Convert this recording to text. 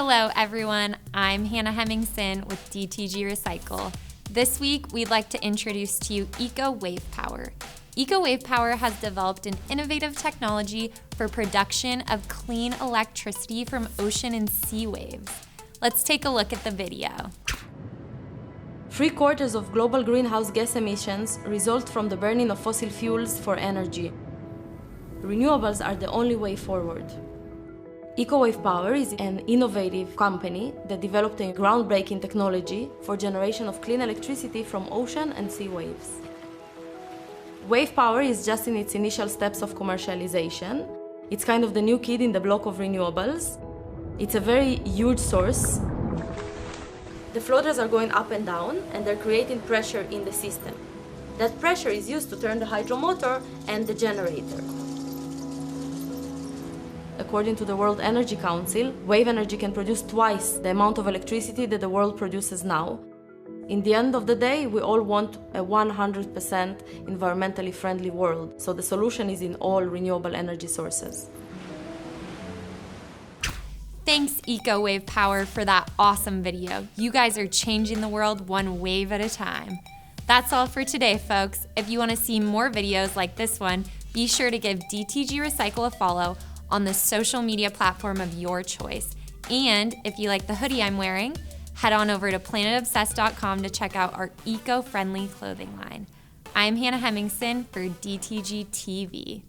Hello everyone, I'm Hannah Hemmingson with DTG Recycle. This week, we'd like to introduce to you Eco Wave Power. Eco Wave Power has developed an innovative technology for production of clean electricity from ocean and sea waves. Let's take a look at the video. 3/4 of global greenhouse gas emissions result from the burning of fossil fuels for energy. Renewables are the only way forward. Eco Wave Power is an innovative company that developed a groundbreaking technology for generation of clean electricity from ocean and sea waves. Wave Power is just in its initial steps of commercialization. It's kind of the new kid in the block of renewables. It's a very huge source. The floaters are going up and down, and they're creating pressure in the system. That pressure is used to turn the hydromotor and the generator. According to the World Energy Council, wave energy can produce twice the amount of electricity that the world produces now. In the end of the day, we all want a 100% environmentally friendly world, so the solution is in all renewable energy sources. Thanks Eco Wave Power for that awesome video. You guys are changing the world one wave at a time. That's all for today, folks. If you want to see more videos like this one, be sure to give DTG Recycle a follow on the social media platform of your choice. And if you like the hoodie I'm wearing, head on over to planetobsessed.com to check out our eco-friendly clothing line. I'm Hannah Hemmingson for DTGtv.